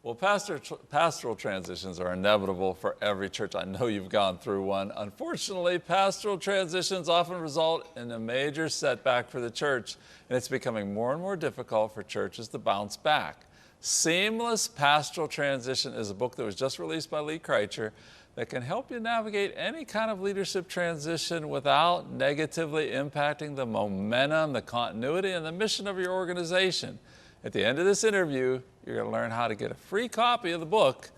Well, pastoral transitions are inevitable for every church. I know you've gone through one. Unfortunately, pastoral transitions often result in a major setback for the church, and it's becoming more and more difficult for churches to bounce back. Seamless Pastoral Transition is a book that was just released by Kricher that can help you navigate any kind of leadership transition without negatively impacting the momentum, the continuity, and the mission of your organization. At the end of this interview, you're going to learn how to get a free copy of the book.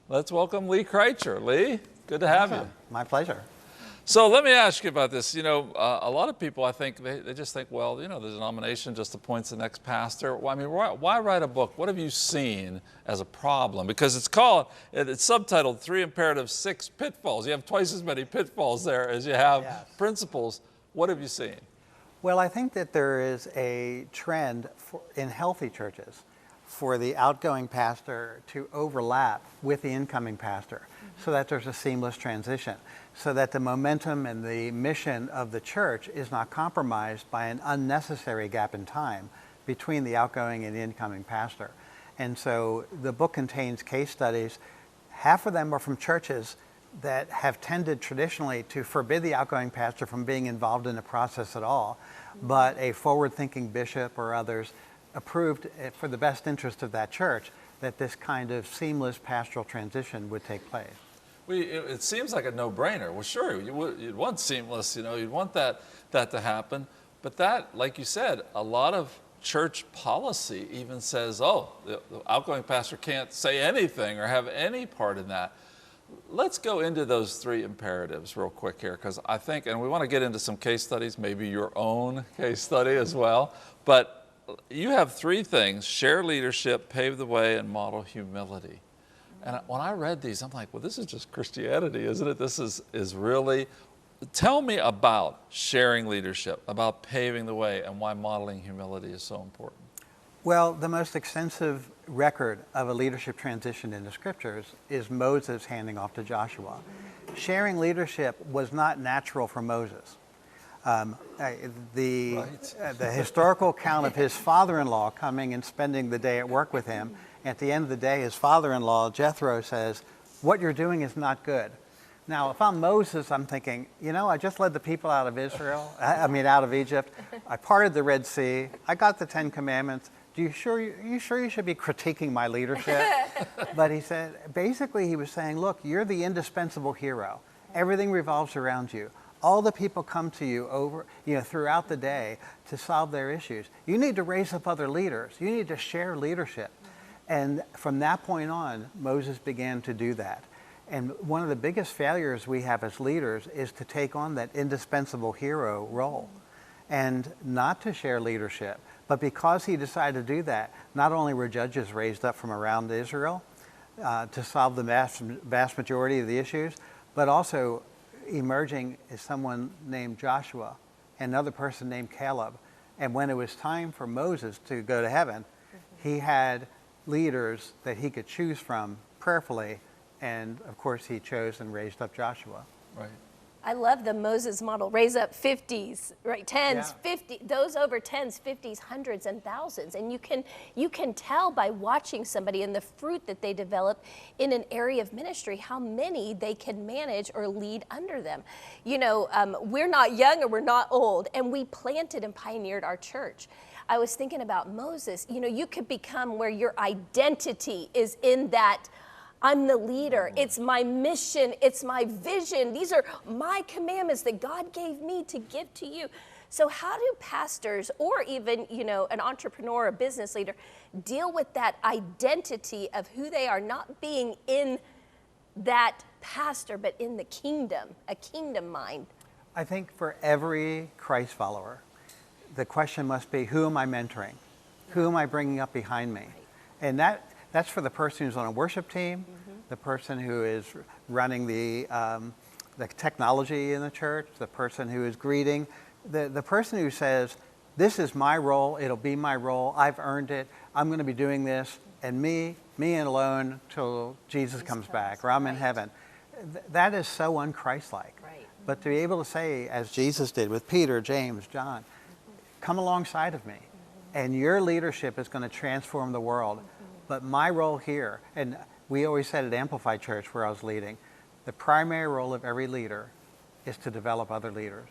Let's welcome Kricher. Lee, good to have you. My pleasure. So let me ask you about this. You know, a lot of people, I think, they just think, well, you know, the denomination just appoints the next pastor. Well, I mean, why write a book? What have you seen as a problem? Because it's subtitled 3 Imperatives, 6 Pitfalls. You have twice as many pitfalls there as you have principles. What have you seen? Well, I think that there is a trend in healthy churches for the outgoing pastor to overlap with the incoming pastor so that there's a seamless transition, so that the momentum and the mission of the church is not compromised by an unnecessary gap in time between the outgoing and the incoming pastor. And so the book contains case studies. Half of them are from churches that have tended traditionally to forbid the outgoing pastor from being involved in the process at all, but a forward-thinking bishop or others approved for the best interest of that church that this kind of seamless pastoral transition would take place. It seems like a no-brainer. Well, sure, you'd want seamless, you know, you'd want that to happen, but that, like you said, a lot of church policy even says, oh, the outgoing pastor can't say anything or have any part in that. Let's go into those 3 imperatives real quick here, because I think, and we want to get into some case studies, maybe your own case study as well, but you have 3 things: share leadership, pave the way, and model humility. And when I read these, I'm like, well, this is just Christianity, isn't it? This is really, tell me about sharing leadership, about paving the way, and why modeling humility is so important. Well, the most extensive record of a leadership transition in the scriptures is Moses handing off to Joshua. Sharing leadership was not natural for Moses. The historical account of his father-in-law coming and spending the day at work with him, at the end of the day, his father-in-law, Jethro, says, what you're doing is not good. Now, if I'm Moses, I'm thinking, you know, I just led the people out of out of Egypt. I parted the Red Sea. I got the 10 Commandments. Are you sure you should be critiquing my leadership? But he said, basically he was saying, look, you're the indispensable hero. Everything revolves around you. All the people come to you throughout the day to solve their issues. You need to raise up other leaders. You need to share leadership. And from that point on, Moses began to do that. And one of the biggest failures we have as leaders is to take on that indispensable hero role and not to share leadership. But because he decided to do that, not only were judges raised up from around Israel to solve the vast majority of the issues, but also emerging is someone named Joshua, another person named Caleb. And when it was time for Moses to go to heaven, he had leaders that he could choose from prayerfully, and of course he chose and raised up Joshua. Right. I love the Moses model. Raise up 50s, right? 10s, 50, those over 10s, 50s, hundreds, and thousands. And you can tell by watching somebody and the fruit that they develop in an area of ministry how many they can manage or lead under them. You know, we're not young or we're not old, and we planted and pioneered our church. I was thinking about Moses. You know, you could become where your identity is in that I'm the leader. It's my mission. It's my vision. These are my commandments that God gave me to give to you. So how do pastors or even, you know, an entrepreneur, a business leader deal with that identity of who they are, not being in that pastor, but in the kingdom, a kingdom mind? I think for every Christ follower, the question must be, who am I mentoring? Who am I bringing up behind me? And that's for the person who's on a worship team, the person who is running the technology in the church, the person who is greeting, the person who says, this is my role, it'll be my role, I've earned it, I'm going to be doing this, and me and alone till Jesus comes back, or I'm in heaven. That is so un-Christ-like. Right. But to be able to say, as Jesus did with Peter, James, John, come alongside of me, and your leadership is going to transform the world. But my role here, and we always said at Amplified Church where I was leading, the primary role of every leader is to develop other leaders.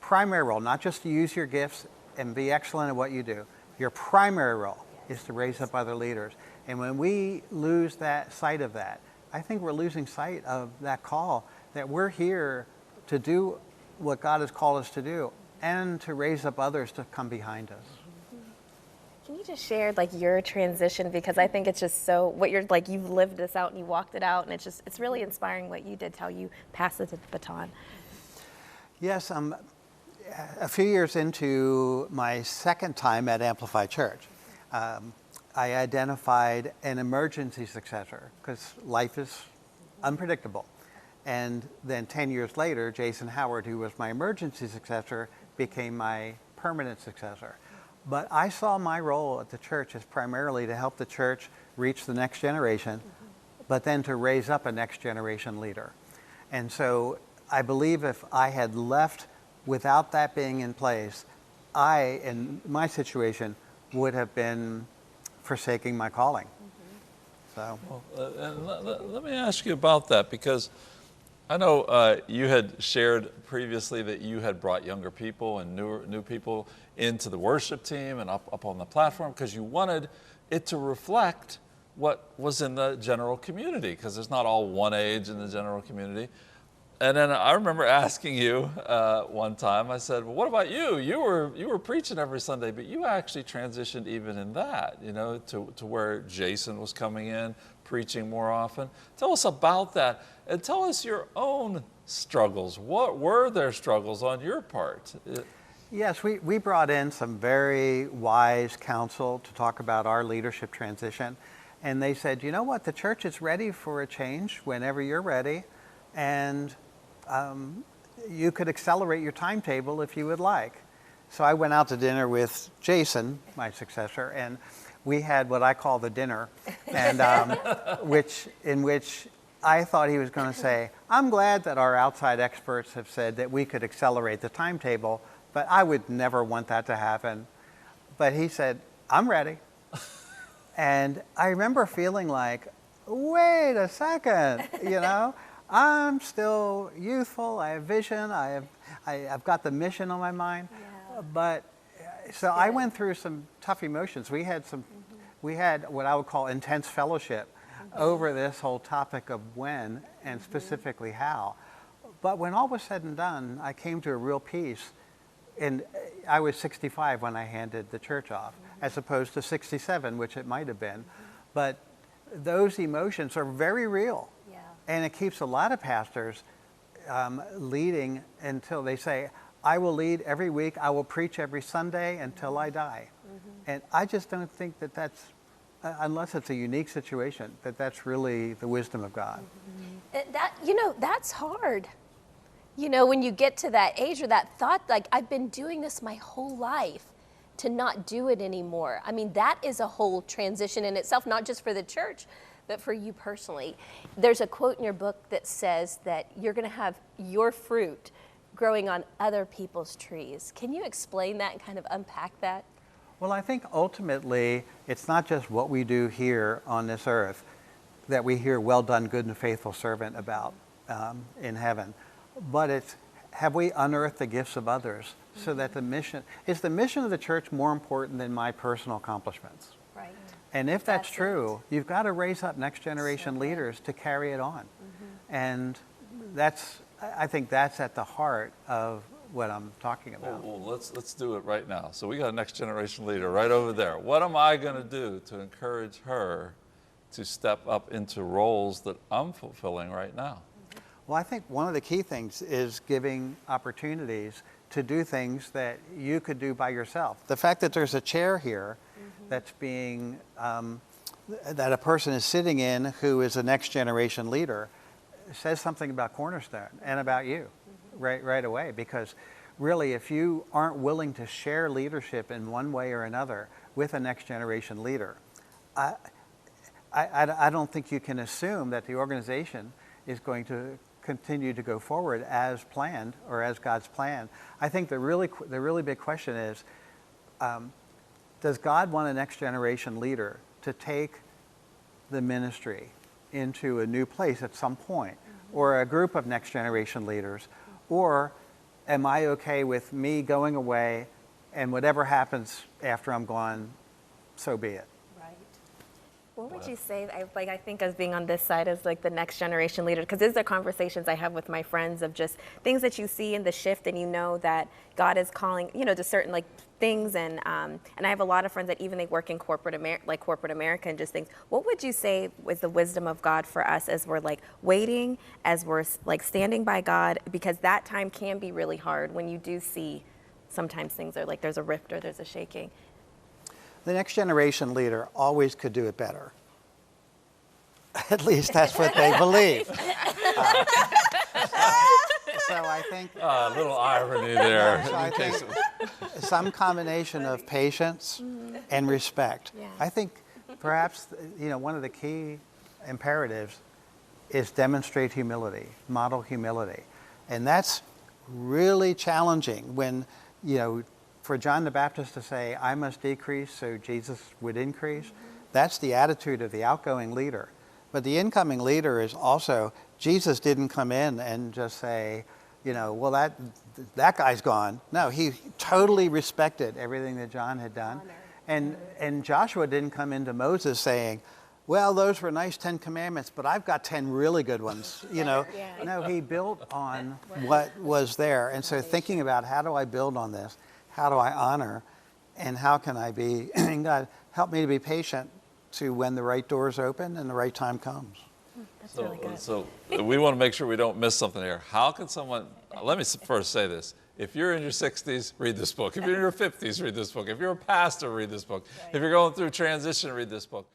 Primary role, not just to use your gifts and be excellent at what you do. Your primary role is to raise up other leaders. And when we lose that sight of that, I think we're losing sight of that call that we're here to do what God has called us to do and to raise up others to come behind us. Can you just share like your transition, because I think it's just so what you're like, you've lived this out and you walked it out, and it's really inspiring what you did, how you passed the baton. Yes, a few years into my second time at Amplified Church, I identified an emergency successor because life is unpredictable. And then 10 years later, Jason Howard, who was my emergency successor, became my permanent successor. But I saw my role at the church as primarily to help the church reach the next generation, but then to raise up a next generation leader. And so I believe if I had left without that being in place, I, in my situation, would have been forsaking my calling. So. Well, and let me ask you about that, because I know you had shared previously that you had brought younger people and new people into the worship team and up on the platform because you wanted it to reflect what was in the general community, because there's not all one age in the general community. And then I remember asking you one time, I said, well, what about you? You were preaching every Sunday, but you actually transitioned even in that, you know, to where Jason was coming in, preaching more often. Tell us about that, and tell us your own struggles. What were their struggles on your part? Yes, we brought in some very wise counsel to talk about our leadership transition. And they said, you know what, the church is ready for a change whenever you're ready. And you could accelerate your timetable if you would like. So I went out to dinner with Jason, my successor, and we had what I call the dinner, and in which I thought he was going to say, I'm glad that our outside experts have said that we could accelerate the timetable, but I would never want that to happen. But he said, I'm ready. And I remember feeling like, wait a second, you know? I'm still youthful. I have vision. I've got the mission on my mind. Yeah. But so I went through some tough emotions. We had what I would call intense fellowship over this whole topic of when and specifically how. But when all was said and done, I came to a real peace. And I was 65 when I handed the church off, as opposed to 67, which it might have been. But those emotions are very real. And it keeps a lot of pastors leading until they say, I will lead every week, I will preach every Sunday until I die. And I just don't think that that's, unless it's a unique situation, that that's really the wisdom of God. That, you know, that's hard. You know, when you get to that age or that thought, like, I've been doing this my whole life, to not do it anymore. I mean, that is a whole transition in itself, not just for the church, but for you personally. There's a quote in your book that says that you're going to have your fruit growing on other people's trees. Can you explain that and kind of unpack that? Well, I think ultimately it's not just what we do here on this earth that we hear well done, good and faithful servant about in heaven, but it's have we unearthed the gifts of others so that the mission is the mission of the church more important than my personal accomplishments? Right. And if that's true, you've got to raise up next generation leaders to carry it on. And I think that's at the heart of what I'm talking about. Well, let's do it right now. So we got a next generation leader right over there. What am I going to do to encourage her to step up into roles that I'm fulfilling right now? Well, I think one of the key things is giving opportunities to do things that you could do by yourself. The fact that there's a chair here that's being, that a person is sitting in who is a next generation leader says something about Cornerstone and about you right away. Because really, if you aren't willing to share leadership in one way or another with a next generation leader, I don't think you can assume that the organization is going to continue to go forward as planned or as God's plan. I think the really big question is, does God want a next generation leader to take the ministry into a new place at some point, or a group of next generation leaders? Or am I okay with me going away and whatever happens after I'm gone, so be it? Right. What would you say, I think as being on this side as like the next generation leader, because these are conversations I have with my friends of just things that you see in the shift, and you know that God is calling, to certain like things, and I have a lot of friends that even they work in corporate America and just things. What would you say was the wisdom of God for us as we're like waiting, as we're like standing by God, because that time can be really hard when you do see sometimes things are like there's a rift or there's a shaking. The next generation leader always could do it better. At least that's what they believe. So I think A little irony there. So I think some combination of patience and respect. Yeah. I think perhaps one of the key imperatives is demonstrate humility, model humility, and that's really challenging when for John the Baptist to say, I must decrease so Jesus would increase. That's the attitude of the outgoing leader. But the incoming leader is also, Jesus didn't come in and just say, well, that guy's gone. No, he totally respected everything that John had done. And Joshua didn't come into Moses saying, well, those were nice 10 commandments, but I've got 10 really good ones. No, he built on what was there. And so thinking about how do I build on this? How do I honor? And how can I be, God, help me to be patient to when the right doors open and the right time comes. That's really good. So we want to make sure we don't miss something here. How can someone, let me first say this. If you're in your 60s, read this book. If you're in your 50s, read this book. If you're a pastor, read this book. If you're going through transition, read this book.